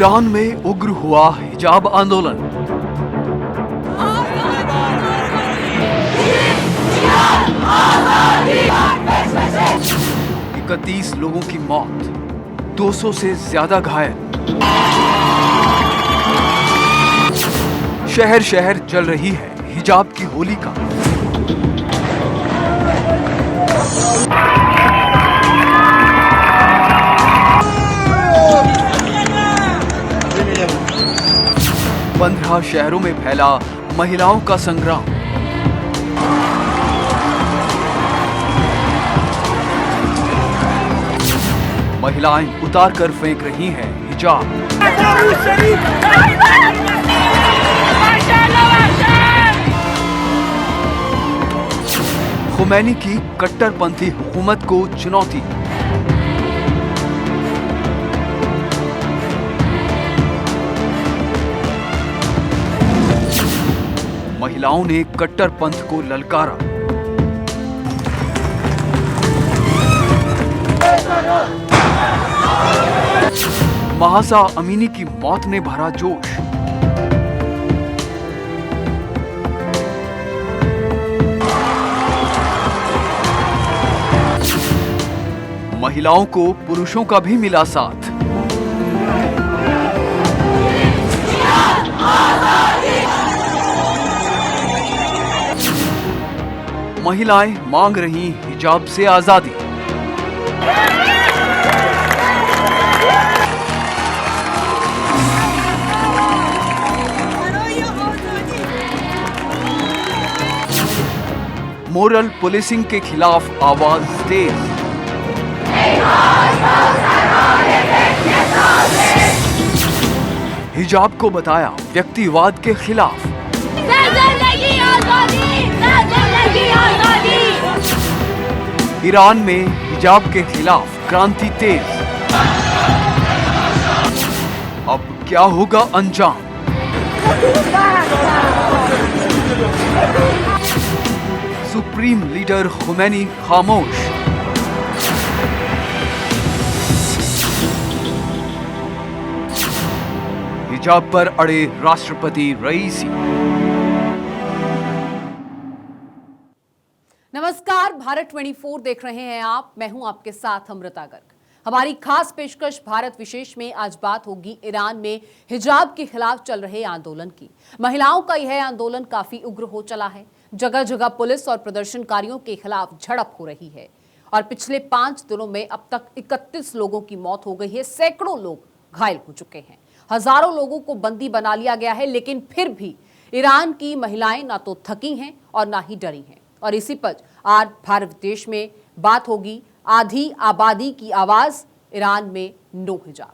Iran में उग्र हुआ हिजाब आंदोलन। इकतीस लोगों की मौत, 200 से ज्यादा घायल। शहर शहर चल रही है हिजाब की होली का। पंद्रह शहरों में फैला महिलाओं का संग्राम। महिलाएं उतार कर फेंक रही हैं हिजाब। खुमैनी की कट्टरपंथी हुकूमत को चुनौती। महिलाओं ने कट्टरपंथ को ललकारा। महासा अमीनी की मौत ने भरा जोश। महिलाओं को पुरुषों का भी मिला साथ। महिलाएं मांग रही हिजाब से आजादी। मोरल पुलिसिंग के खिलाफ आवाज तेज। हिजाब को बताया व्यक्तिवाद के खिलाफ। ईरान में हिजाब के खिलाफ क्रांति तेज। अब क्या होगा अंजाम? सुप्रीम लीडर खुमैनी खामोश। हिजाब पर अड़े राष्ट्रपति रईसी। नमस्कार, भारत 24 देख रहे हैं आप। मैं हूं आपके साथ अमृता गर्ग। हमारी खास पेशकश भारत विशेष में आज बात होगी ईरान में हिजाब के खिलाफ चल रहे आंदोलन की। महिलाओं का यह आंदोलन काफी उग्र हो चला है। जगह जगह पुलिस और प्रदर्शनकारियों के खिलाफ झड़प हो रही है और पिछले 5 दिनों में अब तक 31 लोगों की मौत हो गई है। सैकड़ों लोग घायल हो चुके हैं। हजारों लोगों को बंदी बना लिया गया है। लेकिन फिर भी ईरान की महिलाएं ना तो थकी हैं और ना ही डरी हैं। और इसी पर आज भारत देश में बात होगी आधी आबादी की आवाज ईरान में नो हिजाब।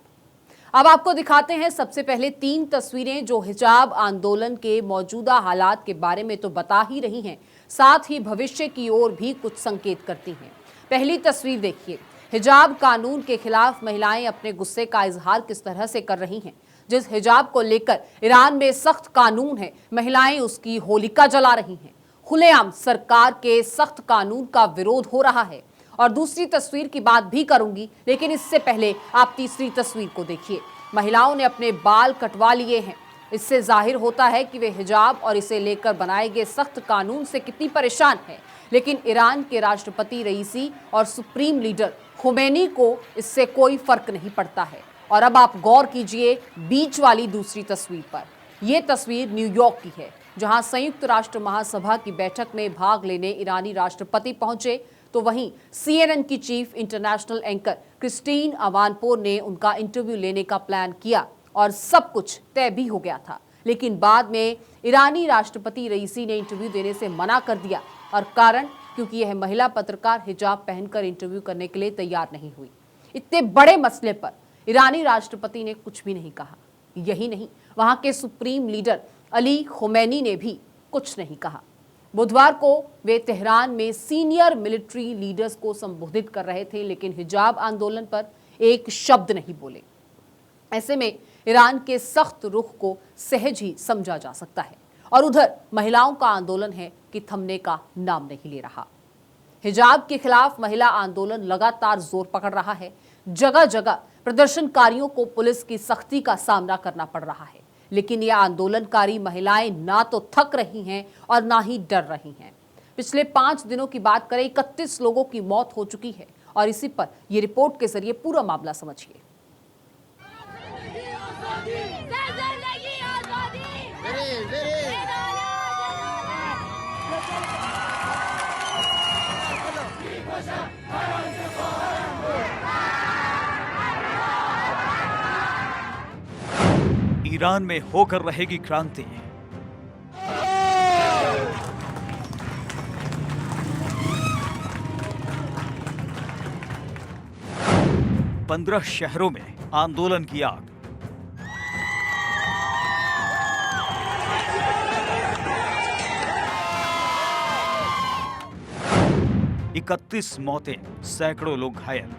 अब आपको दिखाते हैं सबसे पहले 3 तस्वीरें जो हिजाब आंदोलन के मौजूदा हालात के बारे में तो बता ही रही हैं, साथ ही भविष्य की ओर भी कुछ संकेत करती हैं। पहली तस्वीर देखिए, हिजाब कानून के खिलाफ महिलाएं अपने गुस्से का इजहार किस तरह से कर रही हैं। जिस हिजाब को लेकर ईरान में सख्त कानून है, महिलाएं उसकी होलिका जला रही हैं। खुलेआम सरकार के सख्त कानून का विरोध हो रहा है। और दूसरी तस्वीर की बात भी करूंगी, लेकिन इससे पहले आप तीसरी तस्वीर को देखिए। महिलाओं ने अपने बाल कटवा लिए हैं। इससे जाहिर होता है कि वे हिजाब और इसे लेकर बनाए गए सख्त कानून से कितनी परेशान है। लेकिन ईरान के राष्ट्रपति रईसी और सुप्रीम लीडर खुमैनी को इससे कोई फर्क नहीं पड़ता है। और अब आप गौर कीजिए बीच वाली दूसरी तस्वीर पर। यह तस्वीर न्यूयॉर्क की है, जहां संयुक्त राष्ट्र महासभा की बैठक में भाग लेने ईरानी राष्ट्रपति पहुंचे, तो वहीं CNN की चीफ इंटरनेशनल एंकर क्रिस्टीन अवानपोर ने उनका इंटरव्यू लेने का प्लान किया और सब कुछ तय भी हो गया था। लेकिन बाद में ईरानी राष्ट्रपति रईसी ने इंटरव्यू देने से मना कर दिया। और कारण, क्योंकि यह महिला पत्रकार हिजाब पहनकर इंटरव्यू करने के लिए तैयार नहीं हुई। इतने बड़े मसले पर ईरानी राष्ट्रपति ने कुछ भी नहीं कहा। यही नहीं, वहां के सुप्रीम लीडर अली खुमैनी ने भी कुछ नहीं कहा। बुधवार को वे तेहरान में सीनियर मिलिट्री लीडर्स को संबोधित कर रहे थे, लेकिन हिजाब आंदोलन पर एक शब्द नहीं बोले। ऐसे में ईरान के सख्त रुख को सहज ही समझा जा सकता है। और उधर महिलाओं का आंदोलन है कि थमने का नाम नहीं ले रहा। हिजाब के खिलाफ महिला आंदोलन लगातार जोर पकड़ रहा है। जगह जगह प्रदर्शनकारियों को पुलिस की सख्ती का सामना करना पड़ रहा है, लेकिन ये आंदोलनकारी महिलाएं ना तो थक रही हैं और ना ही डर रही हैं। पिछले 5 दिनों की बात करें, 31 लोगों की मौत हो चुकी है और इसी पर ये रिपोर्ट के जरिए पूरा मामला समझिए। ईरान में होकर रहेगी क्रांति। पंद्रह शहरों में आंदोलन की आग। इकतीस मौतें, सैकड़ों लोग घायल।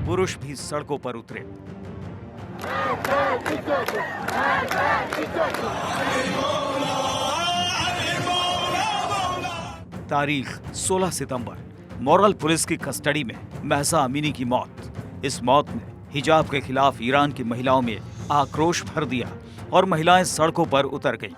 पुरुष भी सड़कों पर उतरे। तारीख 16 सितंबर, मॉरल पुलिस की कस्टडी में महसा अमीनी की मौत। इस मौत ने हिजाब के खिलाफ ईरान की महिलाओं में आक्रोश भर दिया और महिलाएं सड़कों पर उतर गईं।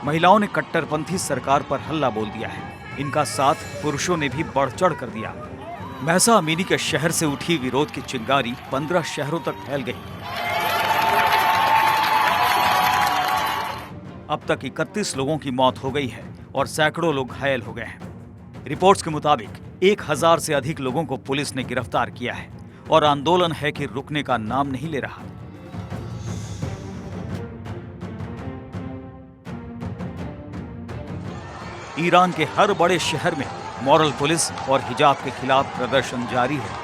महिलाओं ने कट्टरपंथी सरकार पर हल्ला बोल दिया है। इनका साथ पुरुषों ने भी बढ़ चढ़ कर दिया। महसा अमीनी के शहर से उठी विरोध की चिंगारी 15 शहरों तक फैल गई। अब तक 31 लोगों की मौत हो गई है और सैकड़ों लोग घायल हो गए हैं। रिपोर्ट्स के मुताबिक 1000 से अधिक लोगों को पुलिस ने गिरफ्तार किया है और आंदोलन है कि रुकने का नाम नहीं ले रहा। ईरान के हर बड़े शहर में मॉरल पुलिस और हिजाब के खिलाफ प्रदर्शन जारी है।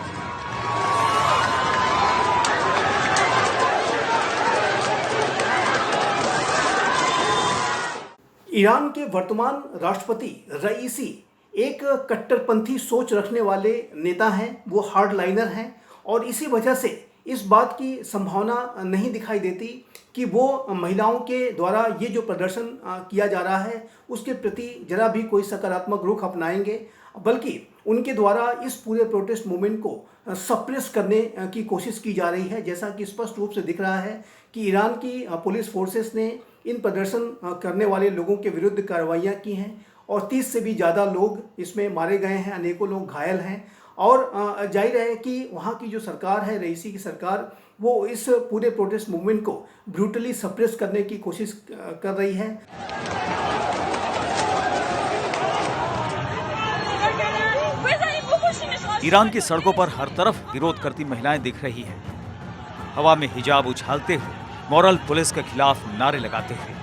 ईरान के वर्तमान राष्ट्रपति रईसी एक कट्टरपंथी सोच रखने वाले नेता हैं, वो हार्डलाइनर हैं और इसी वजह से इस बात की संभावना नहीं दिखाई देती कि वो महिलाओं के द्वारा ये जो प्रदर्शन किया जा रहा है उसके प्रति जरा भी कोई सकारात्मक रुख अपनाएंगे, बल्कि उनके द्वारा इस पूरे प्रोटेस्ट मूवमेंट को सप्रेस करने की कोशिश की जा रही है। जैसा कि स्पष्ट रूप से दिख रहा है कि ईरान की पुलिस फोर्सेस ने इन प्रदर्शन करने वाले लोगों के विरुद्ध कार्रवाइयाँ की हैं और 30 से भी ज़्यादा लोग इसमें मारे गए हैं, अनेकों लोग घायल हैं और जाहिर है कि वहाँ की जो सरकार है, रईसी की सरकार, वो इस पूरे प्रोटेस्ट मूवमेंट को ब्रूटली सप्रेस करने की कोशिश कर रही है। ईरान की सड़कों पर हर तरफ विरोध करती महिलाएं दिख रही हैं। हवा में हिजाब उछालते हुए, मॉरल पुलिस के खिलाफ नारे लगाते हुए।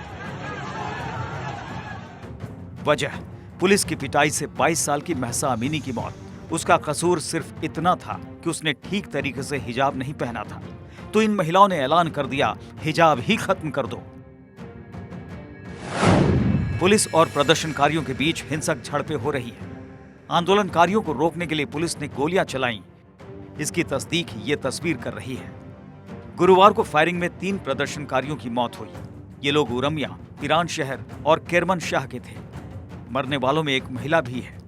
वजह पुलिस की पिटाई से 22 साल की महसा अमीनी की मौत। उसका कसूर सिर्फ इतना था कि उसने ठीक तरीके से हिजाब नहीं पहना था। तो इन महिलाओं ने ऐलान कर दिया, हिजाब ही खत्म कर दो। पुलिस और प्रदर्शनकारियों के बीच हिंसक झड़पें हो रही हैं। आंदोलनकारियों को रोकने के लिए पुलिस ने गोलियां चलाईं। इसकी तस्दीक ये तस्वीर कर रही है। गुरुवार को फायरिंग में 3 प्रदर्शनकारियों की मौत हुई। ये लोग उरमिया, ईरान शहर और केरमनशाह के थे। मरने वालों में एक महिला भी है।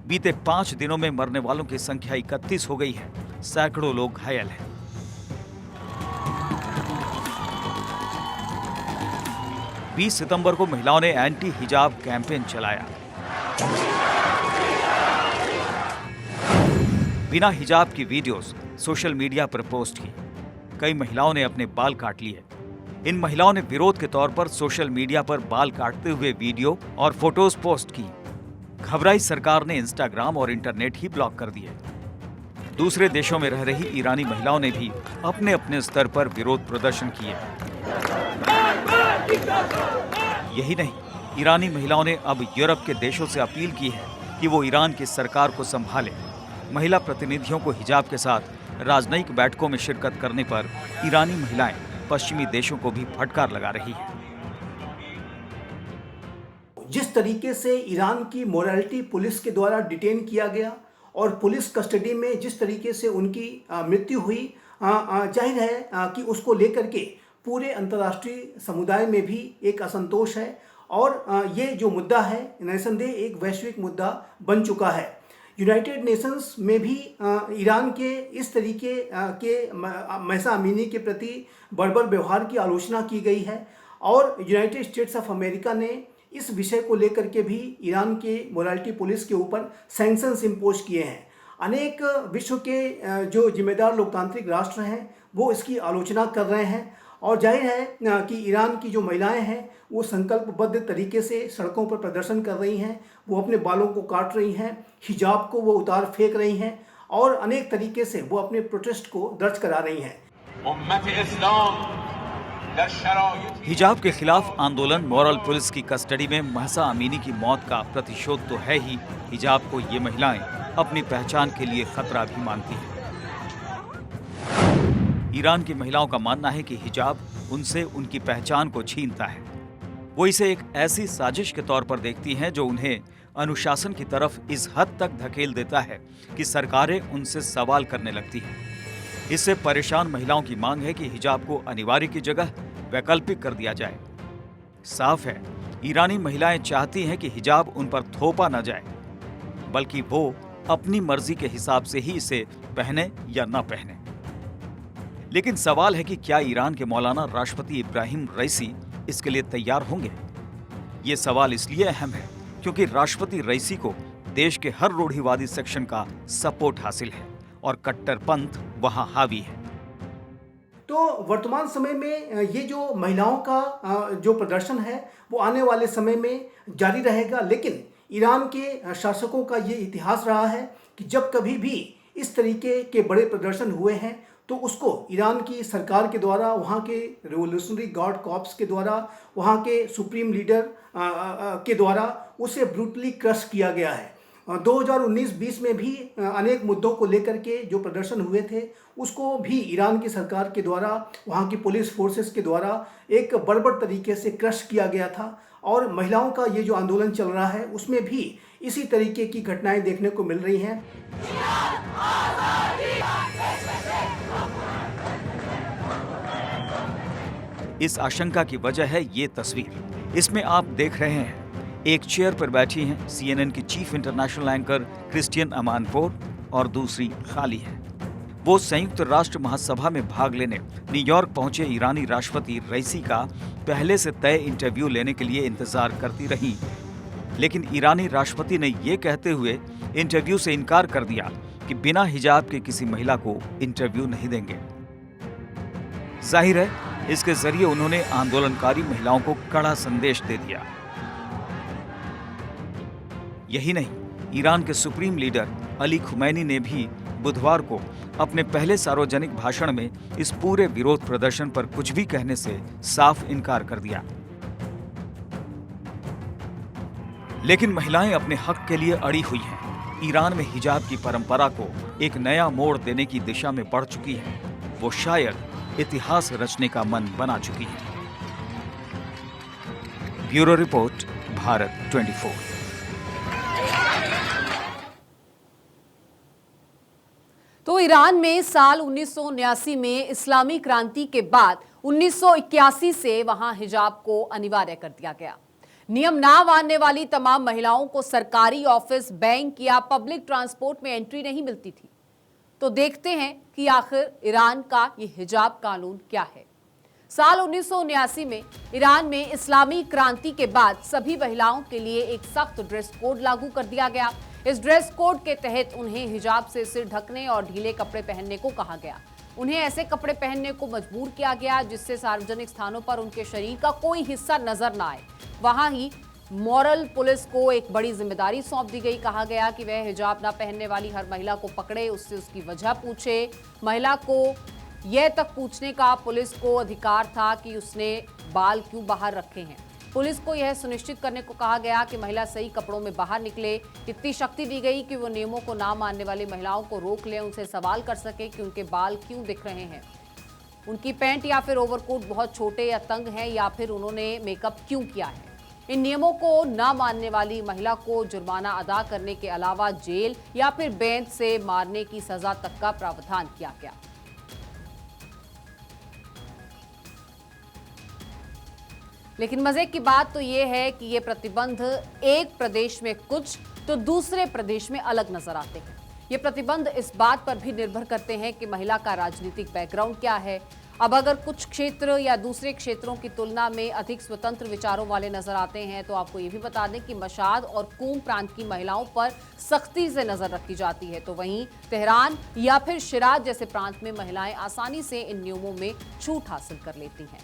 बीते 5 दिनों में मरने वालों की संख्या 31 हो गई है। सैकड़ों लोग घायल हैं। बीस सितंबर को महिलाओं ने एंटी हिजाब कैंपेन चलाया। बिना हिजाब की वीडियोस सोशल मीडिया पर पोस्ट की। कई महिलाओं ने अपने बाल काट लिए। इन महिलाओं ने विरोध के तौर पर सोशल मीडिया पर बाल काटते हुए वीडियो और फोटोज पोस्ट की। घबराई सरकार ने इंस्टाग्राम और इंटरनेट ही ब्लॉक कर दिए। दूसरे देशों में रह रही ईरानी महिलाओं ने भी अपने अपने स्तर पर विरोध प्रदर्शन किए। यही नहीं, ईरानी महिलाओं ने अब यूरोप के देशों से अपील की है कि वो ईरान की सरकार को संभाले। महिला प्रतिनिधियों को हिजाब के साथ राजनयिक बैठकों में शिरकत करने पर ईरानी महिलाएं पश्चिमी देशों को भी फटकार लगा रही हैं। जिस तरीके से ईरान की मोरालिटी पुलिस के द्वारा डिटेन किया गया और पुलिस कस्टडी में जिस तरीके से उनकी मृत्यु हुई, जाहिर है कि उसको लेकर के पूरे अंतर्राष्ट्रीय समुदाय में भी एक असंतोष है और ये जो मुद्दा है निसंदेह एक वैश्विक मुद्दा बन चुका है। यूनाइटेड नेशंस में भी ईरान के इस तरीके के महसा अमीनी के प्रति बर्बर व्यवहार की आलोचना की गई है और यूनाइटेड स्टेट्स ऑफ अमेरिका ने इस विषय को लेकर के भी ईरान के मोरालिटी पुलिस के ऊपर सैंक्शंस इम्पोज किए हैं। अनेक विश्व के जो जिम्मेदार लोकतांत्रिक राष्ट्र हैं वो इसकी आलोचना कर रहे हैं और जाहिर है कि ईरान की जो महिलाएं हैं वो संकल्पबद्ध तरीके से सड़कों पर प्रदर्शन कर रही हैं, वो अपने बालों को काट रही हैं, हिजाब को वो उतार फेंक रही हैं और अनेक तरीके से वो अपने प्रोटेस्ट को दर्ज करा रही हैं। हिजाब के खिलाफ आंदोलन मॉरल पुलिस की कस्टडी में महसा अमीनी की मौत का प्रतिशोध तो है ही, हिजाब को ये महिलाएं अपनी पहचान के लिए खतरा भी मानती हैं। ईरान की महिलाओं का मानना है कि हिजाब उनसे उनकी पहचान को छीनता है। वो इसे एक ऐसी साजिश के तौर पर देखती हैं जो उन्हें अनुशासन की तरफ इस हद तक धकेल देता है कि सरकारें उनसे सवाल करने लगती हैं। इससे परेशान महिलाओं की मांग है कि हिजाब को अनिवार्य की जगह वैकल्पिक कर दिया जाए। साफ है, ईरानी महिलाएं चाहती हैं कि हिजाब उन पर थोपा न जाए, बल्कि वो अपनी मर्जी के हिसाब से ही इसे पहने या न पहने। लेकिन सवाल है कि क्या ईरान के मौलाना राष्ट्रपति इब्राहिम रईसी इसके लिए तैयार होंगे? ये सवाल इसलिए अहम है क्योंकि राष्ट्रपति रईसी को देश के हर रूढ़िवादी सेक्शन का सपोर्ट हासिल है और कट्टरपंथ वहां हावी है। तो वर्तमान समय में ये जो महिलाओं का जो प्रदर्शन है वो आने वाले समय में जारी रहेगा, लेकिन ईरान के शासकों का ये इतिहास रहा है कि जब कभी भी इस तरीके के बड़े प्रदर्शन हुए हैं तो उसको ईरान की सरकार के द्वारा, वहाँ के रिवोल्यूशनरी गार्ड कॉर्प्स के द्वारा, वहाँ के सुप्रीम लीडर के द्वारा उसे ब्रूटली क्रश किया गया है। 2019-20 में भी अनेक मुद्दों को लेकर के जो प्रदर्शन हुए थे उसको भी ईरान की सरकार के द्वारा, वहाँ की पुलिस फोर्सेस के द्वारा एक बर्बर तरीके से क्रश किया गया था और महिलाओं का ये जो आंदोलन चल रहा है उसमें भी इसी तरीके की घटनाएं देखने को मिल रही हैं। इस आशंका की वजह है ये तस्वीर। इसमें आप देख रहे हैं एक चेयर पर बैठी हैं CNN की चीफ इंटरनेशनल एंकर क्रिस्टियन अमानपोर और दूसरी खाली है। वो संयुक्त राष्ट्र महासभा में भाग लेने न्यूयॉर्क पहुंचे ईरानी राष्ट्रपति रईसी का पहले से तय इंटरव्यू लेने के लिए इंतजार करती रहीं, लेकिन ईरानी राष्ट्रपति ने ये कहते हुए इंटरव्यू से इनकार कर दिया कि बिना हिजाब के किसी महिला को इंटरव्यू नहीं देंगे। जाहिर है, इसके जरिए उन्होंने आंदोलनकारी महिलाओं को कड़ा संदेश दे दिया। यही नहीं, ईरान के सुप्रीम लीडर अली खुमैनी ने भी बुधवार को अपने पहले सार्वजनिक भाषण में इस पूरे विरोध प्रदर्शन पर कुछ भी कहने से साफ इनकार कर दिया। लेकिन महिलाएं अपने हक के लिए अड़ी हुई हैं। ईरान में हिजाब की परंपरा को एक नया मोड़ देने की दिशा में बढ़ चुकी है। वो शायद इतिहास रचने का मन बना चुकी है। Bureau report, Bharat 24। तो ईरान में साल 1979 में इस्लामी क्रांति के बाद 1981 से वहां हिजाब को अनिवार्य कर दिया गया। नियम ना मानने वाली तमाम महिलाओं को सरकारी ऑफिस, बैंक या पब्लिक ट्रांसपोर्ट में एंट्री नहीं मिलती थी। तो देखते हैं कि आखिर ईरान का ये हिजाब कानून क्या है। साल 1979 में ईरान में इस्लामी क्रांति के बाद सभी महिलाओं के लिए एक सख्त ड्रेस कोड लागू कर दिया गया। इस ड्रेस कोड के तहत उन्हें हिजाब से सिर ढकने और ढीले कपड़े पहनने को कहा गया। उन्हें ऐसे कपड़े पहनने को मजबूर किया गया जिससे सार्वजनिक स्थानों पर उनके शरीर का कोई हिस्सा नजर न आए। वहां ही मॉरल पुलिस को एक बड़ी जिम्मेदारी सौंप दी गई। कहा गया कि वह हिजाब न पहनने वाली हर महिला को पकड़े, उससे उसकी वजह पूछे। महिला को यह तक पूछने का पुलिस को अधिकार था कि उसने बाल क्यों बाहर रखे हैं। पुलिस को यह सुनिश्चित करने को कहा गया कि महिला सही कपड़ों में बाहर निकले। इतनी शक्ति दी गई कि वो नियमों को ना मानने वाली महिलाओं को रोक ले, उनसे सवाल कर सके कि उनके बाल क्यों दिख रहे हैं, उनकी पैंट या फिर ओवरकोट बहुत छोटे या तंग हैं, या फिर उन्होंने मेकअप क्यों किया है। इन नियमों को ना मानने वाली महिला को जुर्माना अदा करने के अलावा जेल या फिर बेंत से मारने की सजा तक का प्रावधान किया गया। लेकिन मजे की बात तो ये है कि ये प्रतिबंध एक प्रदेश में कुछ तो दूसरे प्रदेश में अलग नजर आते हैं। ये प्रतिबंध इस बात पर भी निर्भर करते हैं कि महिला का राजनीतिक बैकग्राउंड क्या है। अब अगर कुछ क्षेत्र या दूसरे क्षेत्रों की तुलना में अधिक स्वतंत्र विचारों वाले नजर आते हैं तो आपको ये भी बता दें कि मशाद और कूम प्रांत की महिलाओं पर सख्ती से नजर रखी जाती है, तो वहीं तेहरान या फिर शिराज जैसे प्रांत में महिलाएं आसानी से इन नियमों में छूट हासिल कर लेती हैं।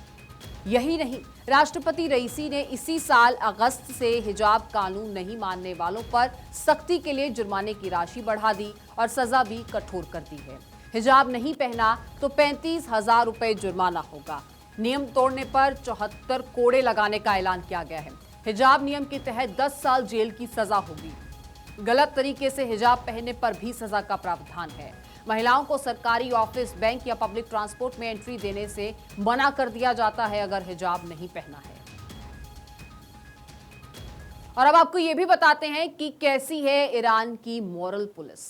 यही नहीं, राष्ट्रपति रईसी ने इसी साल अगस्त से हिजाब कानून नहीं मानने वालों पर सख्ती के लिए जुर्माने की राशि बढ़ा दी और सजा भी कठोर कर दी है। हिजाब नहीं पहना तो 35,000 रुपए जुर्माना होगा। नियम तोड़ने पर 74 कोड़े लगाने का ऐलान किया गया है। हिजाब नियम के तहत 10 साल जेल की सजा होगी। गलत तरीके से हिजाब पहनने पर भी सजा का प्रावधान है। महिलाओं को सरकारी ऑफिस, बैंक या पब्लिक ट्रांसपोर्ट में एंट्री देने से मना कर दिया जाता है अगर हिजाब नहीं पहना है। और अब आपको यह भी बताते हैं कि कैसी है ईरान की मॉरल पुलिस।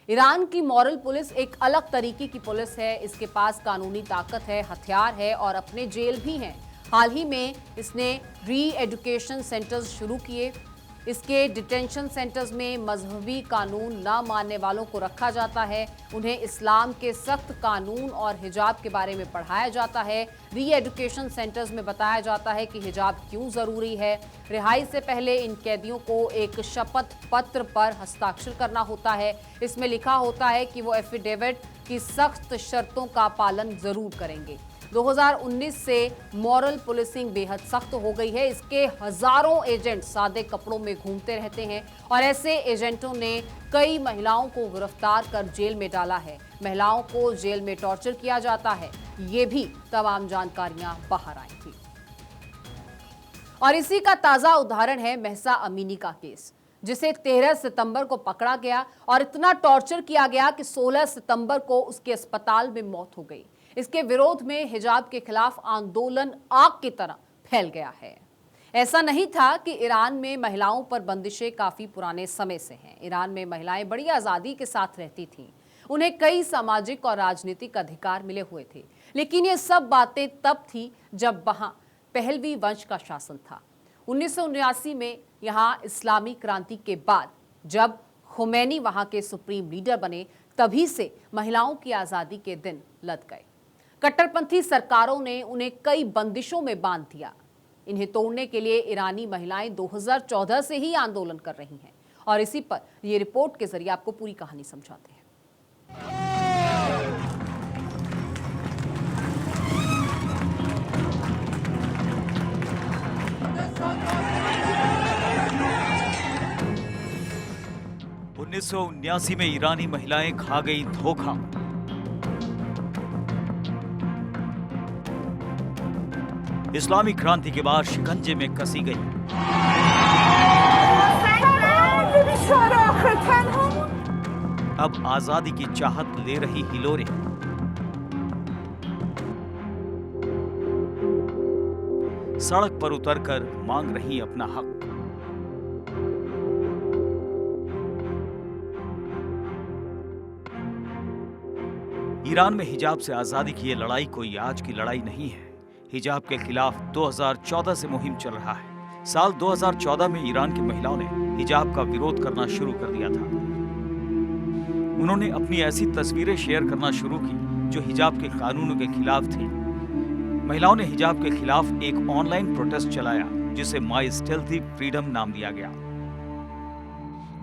ईरान की मॉरल पुलिस एक अलग तरीके की पुलिस है। इसके पास कानूनी ताकत है, हथियार है और अपने जेल भी हैं। हाल ही में इसने री एजुकेशन सेंटर्स शुरू किए। इसके डिटेंशन सेंटर्स में मजहबी कानून न मानने वालों को रखा जाता है। उन्हें इस्लाम के सख्त कानून और हिजाब के बारे में पढ़ाया जाता है। री एजुकेशन सेंटर्स में बताया जाता है कि हिजाब क्यों ज़रूरी है। रिहाई से पहले इन कैदियों को एक शपथ पत्र पर हस्ताक्षर करना होता है। इसमें लिखा होता है कि वो एफिडेविट की सख्त शर्तों का पालन ज़रूर करेंगे। 2019 से मॉरल पुलिसिंग बेहद सख्त हो गई है। इसके हजारों एजेंट सादे कपड़ों में घूमते रहते हैं और ऐसे एजेंटों ने कई महिलाओं को गिरफ्तार कर जेल में डाला है। महिलाओं को जेल में टॉर्चर किया जाता है, ये भी तमाम जानकारियां बाहर आई थी। और इसी का ताजा उदाहरण है महसा अमीनी का केस, जिसे 13 सितंबर को पकड़ा गया और इतना टॉर्चर किया गया कि 16 सितंबर को उसके अस्पताल में मौत हो गई। इसके विरोध में हिजाब के खिलाफ आंदोलन आग की तरह फैल गया है। ऐसा नहीं था कि ईरान में महिलाओं पर बंदिशें काफी पुराने समय से हैं। ईरान में महिलाएं बड़ी आजादी के साथ रहती थीं। उन्हें कई सामाजिक और राजनीतिक अधिकार मिले हुए थे। लेकिन ये सब बातें तब थी जब वहां पहलवी वंश का शासन था। 1979 में यहां इस्लामी क्रांति के बाद जब खुमैनी वहां के सुप्रीम लीडर बने, तभी से महिलाओं की आजादी के दिन लद गए। कट्टरपंथी सरकारों ने उन्हें कई बंदिशों में बांध दिया। इन्हें तोड़ने के लिए ईरानी महिलाएं 2014 से ही आंदोलन कर रही हैं और इसी पर ये रिपोर्ट के जरिए आपको पूरी कहानी समझाते हैं। में ईरानी महिलाएं खा गई धोखा। इस्लामी क्रांति के बाद शिकंजे में कसी गई। अब आजादी की चाहत ले रही हिलोरे। सड़क पर उतरकर मांग रही अपना हक। ईरान में हिजाब से आजादी की ये लड़ाई कोई आज की लड़ाई नहीं है। हिजाब के खिलाफ 2014 से मुहिम चल रहा है। साल 2014 में ईरान की महिलाओं ने हिजाब का विरोध करना शुरू कर दिया था। उन्होंने अपनी ऐसी तस्वीरें शेयर करना शुरू की जो हिजाब के कानूनों के खिलाफ थी। महिलाओं ने हिजाब के खिलाफ एक ऑनलाइन प्रोटेस्ट चलाया जिसे माई स्टेल्थी फ्रीडम नाम दिया गया।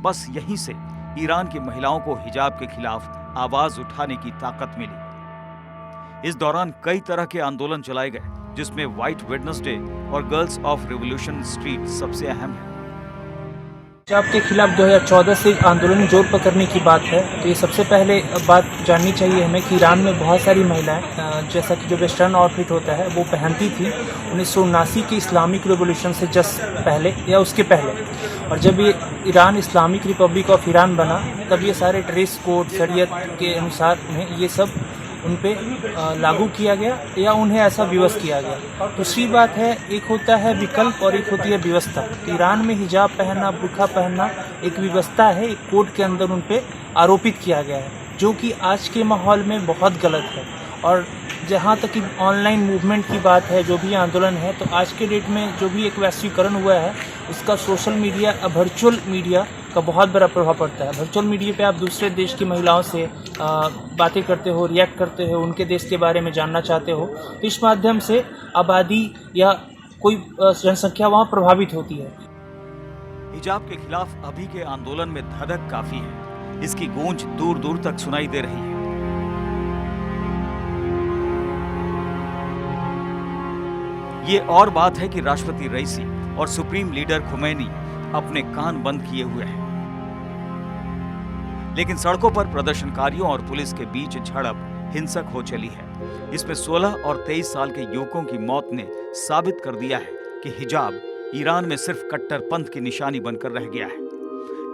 बस यहीं से ईरान की महिलाओं को हिजाब के खिलाफ आवाज उठाने की ताकत मिली। इस दौरान कई तरह के आंदोलन चलाए गए, जिसमें व्हाइट वेडनेसडे और गर्ल्स ऑफ रिवॉल्यूशन स्ट्रीट सबसे अहम है। हिजाब के खिलाफ 2014 से आंदोलन जोर पकड़ने की बात है, तो ये सबसे पहले बात जाननी चाहिए हमें कि ईरान में बहुत सारी महिलाएं जैसा कि जो वेस्टर्न आउटफिट होता है वो पहनती थी 1979 की इस्लामिक रिवॉल्यूशन से जस्ट पहले या उसके पहले। और जब ये Iran Islamic Republic of Iran बना तब ये सारे ड्रेस कोड शरीयत के अनुसार उन्हें ये सब उन पे लागू किया गया या उन्हें ऐसा विवश किया गया। दूसरी बात है, एक होता है विकल्प और एक होती है व्यवस्था। ईरान में हिजाब पहनना, बुर्का पहनना एक व्यवस्था है, एक कोड के अंदर उन पे आरोपित किया गया है, जो कि आज के माहौल में बहुत गलत है। और जहाँ तक कि ऑनलाइन मूवमेंट की बात है, जो भी आंदोलन है, तो आज के डेट में जो भी एक वैश्वीकरण हुआ है उसका सोशल मीडिया, वर्चुअल मीडिया का बहुत बड़ा प्रभाव पड़ता है। वर्चुअल मीडिया पे आप दूसरे देश की महिलाओं से बातें करते हो, रिएक्ट करते हो, उनके देश के बारे में जानना चाहते हो, तो इस माध्यम से आबादी या कोई जनसंख्या वहाँ प्रभावित होती है। हिजाब के खिलाफ अभी के आंदोलन में धधक काफी है। इसकी गूंज दूर दूर तक सुनाई दे रही है। ये और बात है कि राष्ट्रपति रईसी और सुप्रीम लीडर खुमैनी अपने कान बंद किए हुए हैं, लेकिन सड़कों पर प्रदर्शनकारियों और पुलिस के बीच झड़प हिंसक हो चली है। इसमें 16 और 23 साल के युवकों की मौत ने साबित कर दिया है कि हिजाब ईरान में सिर्फ कट्टरपंथ की निशानी बनकर रह गया है।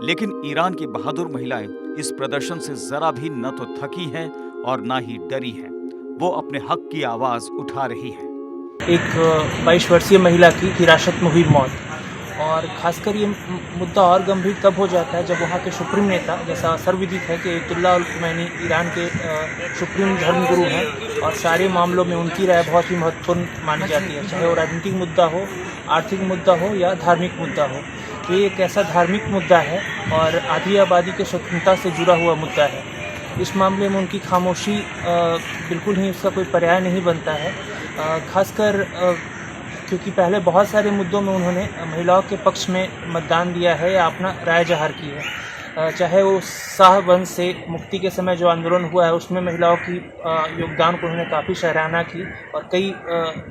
लेकिन ईरान की बहादुर महिलाएं इस प्रदर्शन से जरा भी न तो थकी हैं और न ही डरी हैं। वो अपने हक की आवाज उठा रही है। एक 22 वर्षीय महिला की हिरासत में हुई मौत, और खासकर ये मुद्दा और गंभीर तब हो जाता है जब वहाँ के सुप्रीम नेता, जैसा सर्वविदित है कि अयतुल्लाह अल खुमैनी ईरान के सुप्रीम धर्मगुरु हैं और सारे मामलों में उनकी राय बहुत ही महत्वपूर्ण मानी जाती है, चाहे वो राजनीतिक मुद्दा हो, आर्थिक मुद्दा हो या धार्मिक मुद्दा हो। ये एक ऐसा धार्मिक मुद्दा है और आधी आबादी के स्वतंत्रता से जुड़ा हुआ मुद्दा है। इस मामले में उनकी खामोशी बिल्कुल ही उसका कोई पर्याय नहीं बनता है, खासकर क्योंकि पहले बहुत सारे मुद्दों में उन्होंने महिलाओं के पक्ष में मतदान दिया है या अपना राय ज़ाहिर की है। चाहे वो शाह वंश से मुक्ति के समय जो आंदोलन हुआ है उसमें महिलाओं की योगदान को उन्होंने काफ़ी सराहना की और कई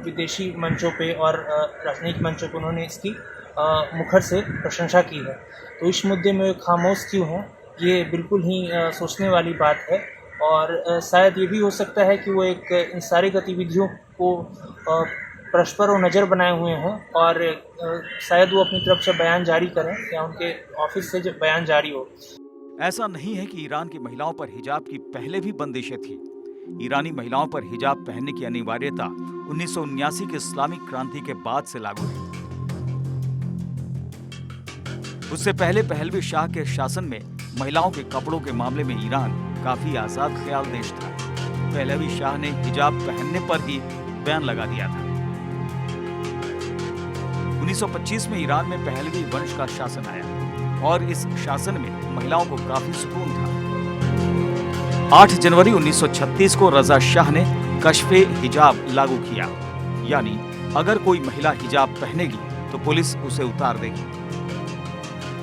विदेशी मंचों पे और राजनयिक मंचों पे उन्होंने इसकी मुखर से प्रशंसा की है। तो इस मुद्दे में खामोश क्यों हैं, ये बिल्कुल ही सोचने वाली बात है। और शायद ये भी हो सकता है कि वो एक इन सारी गतिविधियों को परस्पर और नज़र बनाए हुए हैं और शायद वो अपनी तरफ से बयान जारी करें या उनके ऑफिस से जब बयान जारी हो। ऐसा नहीं है कि ईरान की महिलाओं पर हिजाब की पहले भी बंदिशें थी। ईरानी महिलाओं पर हिजाब पहनने की अनिवार्यता 1979 की इस्लामिक क्रांति के बाद से लागू है। उससे पहले पहलवी शाह के शासन में महिलाओं के कपड़ों के मामले में ईरान काफी आजाद ख्याल देश था। पहलवी शाह ने हिजाब पहनने पर ही बैन लगा दिया था। 1925 में ईरान में पहलवी वंश का शासन आया और इस शासन में महिलाओं को काफी सुकून था। 8 जनवरी 1936 को रजा शाह ने कश्फे हिजाब लागू किया, यानी अगर कोई महिला हिजाब पहनेगी तो पुलिस उसे उतार देगी।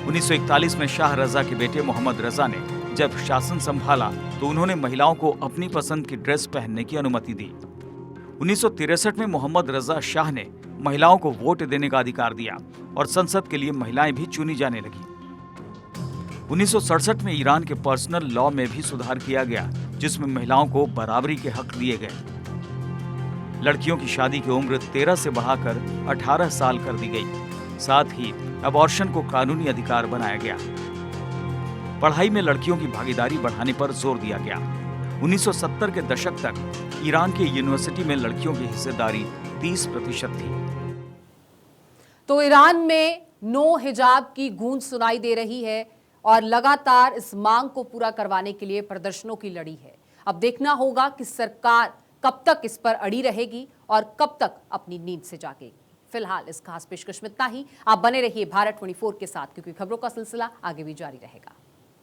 1941 में शाह रजा के बेटे मोहम्मद रजा ने जब शासन संभाला तो उन्होंने महिलाओं को अपनी पसंद की ड्रेस पहनने की अनुमति दी। 1963 में मोहम्मद रजा शाह ने महिलाओं को वोट देने का अधिकार दिया और संसद के लिए महिलाएं भी चुनी जाने लगी। 1967 में ईरान के पर्सनल लॉ में भी सुधार किया गया, जिसमें महिलाओं को बराबरी के हक दिए गए। लड़कियों की शादी की उम्र 13 से बढ़ाकर 18 साल कर दी गई। साथ ही अबॉर्शन को कानूनी अधिकार बनाया गया। पढ़ाई में लड़कियों की भागीदारी बढ़ाने पर जोर दिया गया। 1970 के दशक तक ईरान की यूनिवर्सिटी में लड़कियों की हिस्सेदारी 30% थी। तो ईरान में नो हिजाब की गूंज सुनाई दे रही है और लगातार इस मांग को पूरा करवाने के लिए प्रदर्शनों की लड़ी है। अब देखना होगा कि सरकार कब तक इस पर अड़ी रहेगी और कब तक अपनी नींद से जागेगी। फिलहाल इस खास पेशकश में इतना ही। आप बने रहिए भारत 24 के साथ, क्योंकि खबरों का सिलसिला आगे भी जारी रहेगा।